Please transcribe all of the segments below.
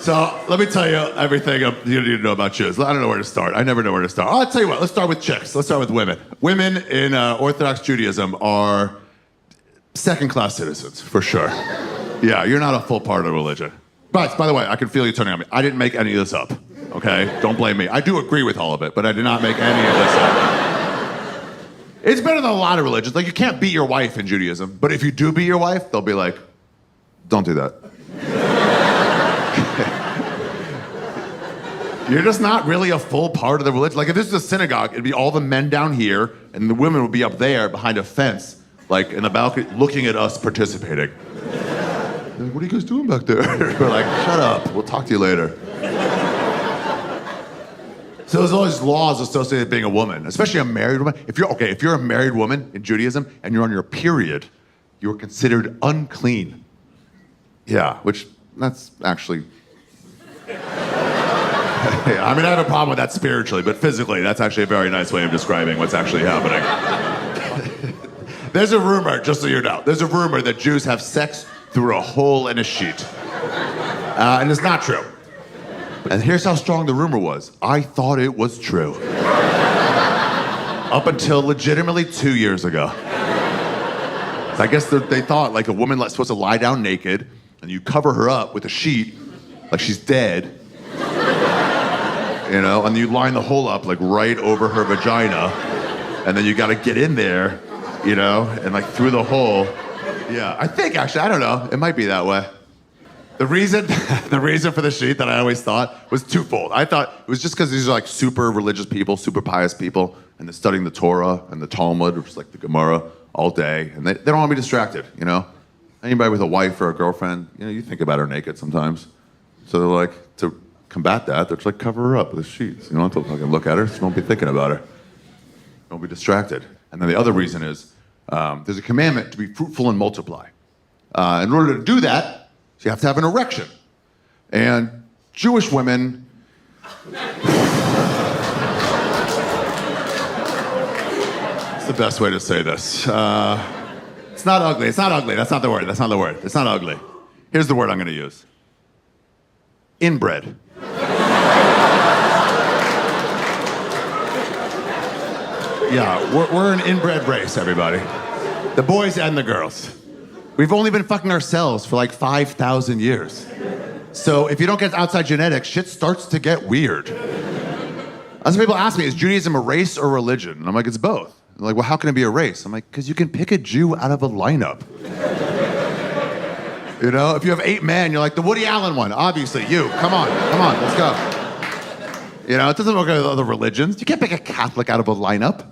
So let me tell you everything you need to know about Jews. I don't know where to start. I never know where to start. I'll tell you what. Let's start with chicks. Let's start with women. Women in Orthodox Judaism are second-class citizens, for sure. Yeah, you're not a full part of the religion. But, by the way, I can feel you turning on me. I didn't make any of this up, okay? Don't blame me. I do agree with all of it, but I did not make any of this up. It's better than a lot of religions. Like, you can't beat your wife in Judaism, but if you do beat your wife, they'll be like, don't do that. You're just not really a full part of the religion. Like, if this is a synagogue, it'd be all the men down here, and the women would be up there behind a fence, like in the balcony, looking at us participating. They're like, what are you guys doing back there? We're like, shut up. We'll talk to you later. So there's all these laws associated with being a woman, especially a married woman. If you're a married woman in Judaism and you're on your period, you're considered unclean. Yeah, which that's actually... I mean, I have a problem with that spiritually, but physically, that's actually a very nice way of describing what's actually happening. There's a rumor, just so you know, there's a rumor that Jews have sex through a hole in a sheet. And it's not true. And here's how strong the rumor was. I thought it was true. Up until legitimately 2 years ago. So I guess they thought like a woman supposed to lie down naked, and you cover her up with a sheet, like she's dead. You know, and you line the hole up like right over her vagina, and then you got to get in there, you know, and like through the hole. Yeah, I think actually, I don't know, it might be that way. The reason for the sheet that I always thought was twofold. I thought it was just because these are like super religious people, super pious people, and they're studying the Torah and the Talmud, which is like the Gemara, all day, and they don't want to be distracted, you know. Anybody with a wife or a girlfriend, you know, you think about her naked sometimes. So they're like, to combat that, they're just like, cover her up with a sheet. You don't have to fucking look at her, so don't be thinking about her. Don't be distracted. And then the other reason is, there's a commandment to be fruitful and multiply. In order to do that, so you have to have an erection. And Jewish women... It's the best way to say this. It's not ugly. It's not ugly. That's not the word. That's not the word. It's not ugly. Here's the word I'm going to use. Inbred. Yeah, we're an inbred race, everybody. The boys and the girls. We've only been fucking ourselves for like 5,000 years. So if you don't get outside genetics, shit starts to get weird. As people ask me, is Judaism a race or religion? And I'm like, it's both. They're like, well, how can it be a race? I'm like, because you can pick a Jew out of a lineup. You know, if you have 8 men, you're like, the Woody Allen one, obviously, you. Come on, let's go. You know, it doesn't work with other religions. You can't pick a Catholic out of a lineup.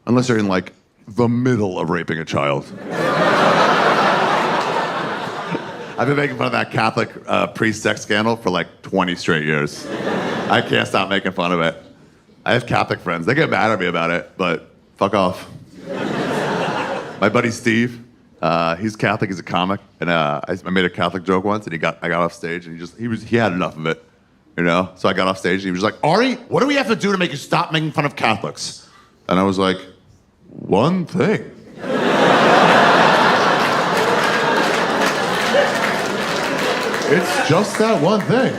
Unless you're in, like, the middle of raping a child. I've been making fun of that Catholic priest-sex scandal for, like, 20 straight years. I can't stop making fun of it. I have Catholic friends. They get mad at me about it, but fuck off. My buddy Steve, he's Catholic, he's a comic, and I made a Catholic joke once, and I got off stage, and he had enough of it, you know? So I got off stage, and he was like, Ari, what do we have to do to make you stop making fun of Catholics? And I was like, one thing. It's just that one thing.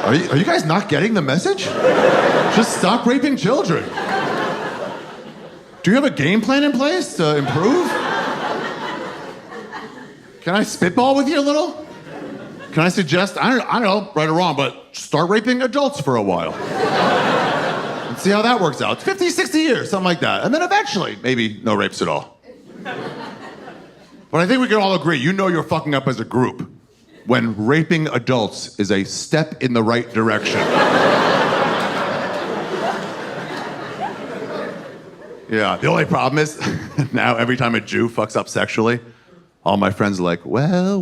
Are you guys not getting the message? Just stop raping children. Do you have a game plan in place to improve? Can I spitball with you a little? Can I suggest, I don't know, right or wrong, but start raping adults for a while. And see how that works out. 50, 60 years, something like that. And then eventually, maybe no rapes at all. But I think we can all agree, you know you're fucking up as a group when raping adults is a step in the right direction. Yeah, the only problem is, now every time a Jew fucks up sexually, all my friends are like, well.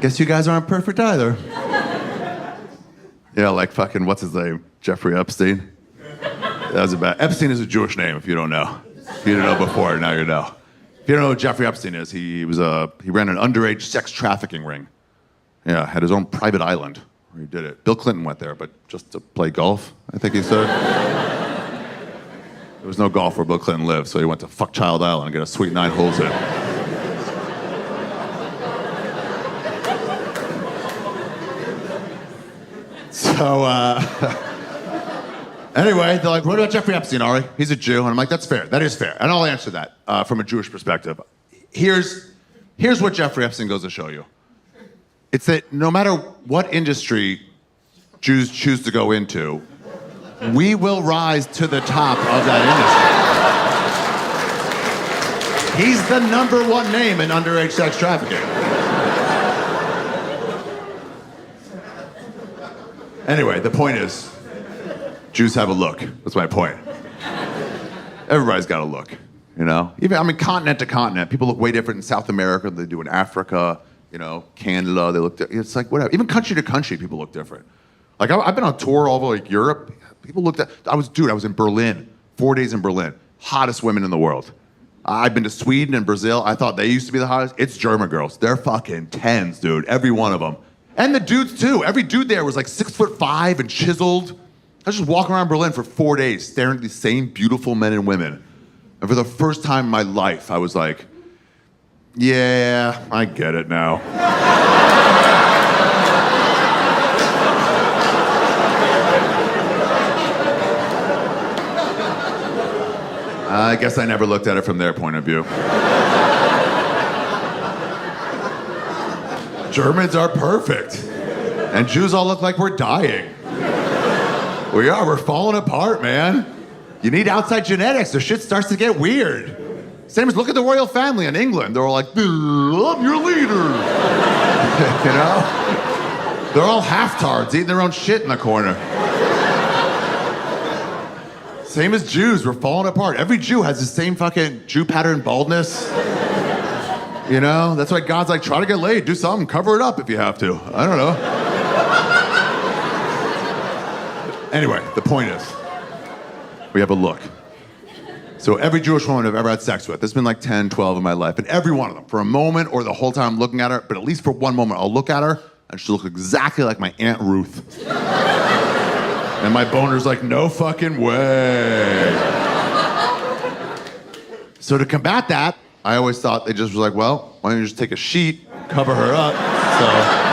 Guess you guys aren't perfect either. Yeah, like fucking, what's his name? Jeffrey Epstein? That was Epstein is a Jewish name, if you don't know. If you didn't know before, now you know. If you don't know who Jeffrey Epstein is, he ran an underage sex trafficking ring. Yeah, had his own private island where he did it. Bill Clinton went there, but just to play golf, I think he said. There was no golf where Bill Clinton lived, so he went to Fuck Child Island and get a sweet 9 holes in. So, anyway, they're like, what about Jeffrey Epstein, Ari? He's a Jew. And I'm like, that's fair. That is fair. And I'll answer that from a Jewish perspective. Here's what Jeffrey Epstein goes to show you. It's that no matter what industry Jews choose to go into, we will rise to the top of that industry. He's the #1 name in underage sex trafficking. Anyway, the point is, Jews have a look. That's my point. Everybody's got a look, you know? Even, I mean, continent to continent, people look way different in South America than they do in Africa, you know, Canada, they look, it's like whatever. Even country to country, people look different. Like, I've been on tour all over, like, Europe. People looked at, I was in Berlin, 4 days in Berlin. Hottest women in the world. I've been to Sweden and Brazil. I thought they used to be the hottest. It's German girls. They're fucking 10s, dude, every one of them. And the dudes, too. Every dude there was like 6'5" and chiseled. I was just walking around Berlin for 4 days, staring at these same beautiful men and women. And for the first time in my life, I was like, yeah, I get it now. I guess I never looked at it from their point of view. Germans are perfect. And Jews all look like we're dying. We are, we're falling apart, man. You need outside genetics, or shit starts to get weird. Same as look at the royal family in England. They're all like, I'm your leader. You know? They're all half-tards eating their own shit in the corner. Same as Jews, we're falling apart. Every Jew has the same fucking Jew pattern baldness. You know? That's why God's like, try to get laid, do something, cover it up if you have to. I don't know. Anyway, the point is, we have a look. So every Jewish woman I've ever had sex with, there's been like 10, 12 in my life, and every one of them, for a moment or the whole time I'm looking at her, but at least for one moment, I'll look at her, and she'll look exactly like my Aunt Ruth. And my boner's like, no fucking way. So to combat that, I always thought they just was like, well, why don't you just take a sheet, cover her up, so...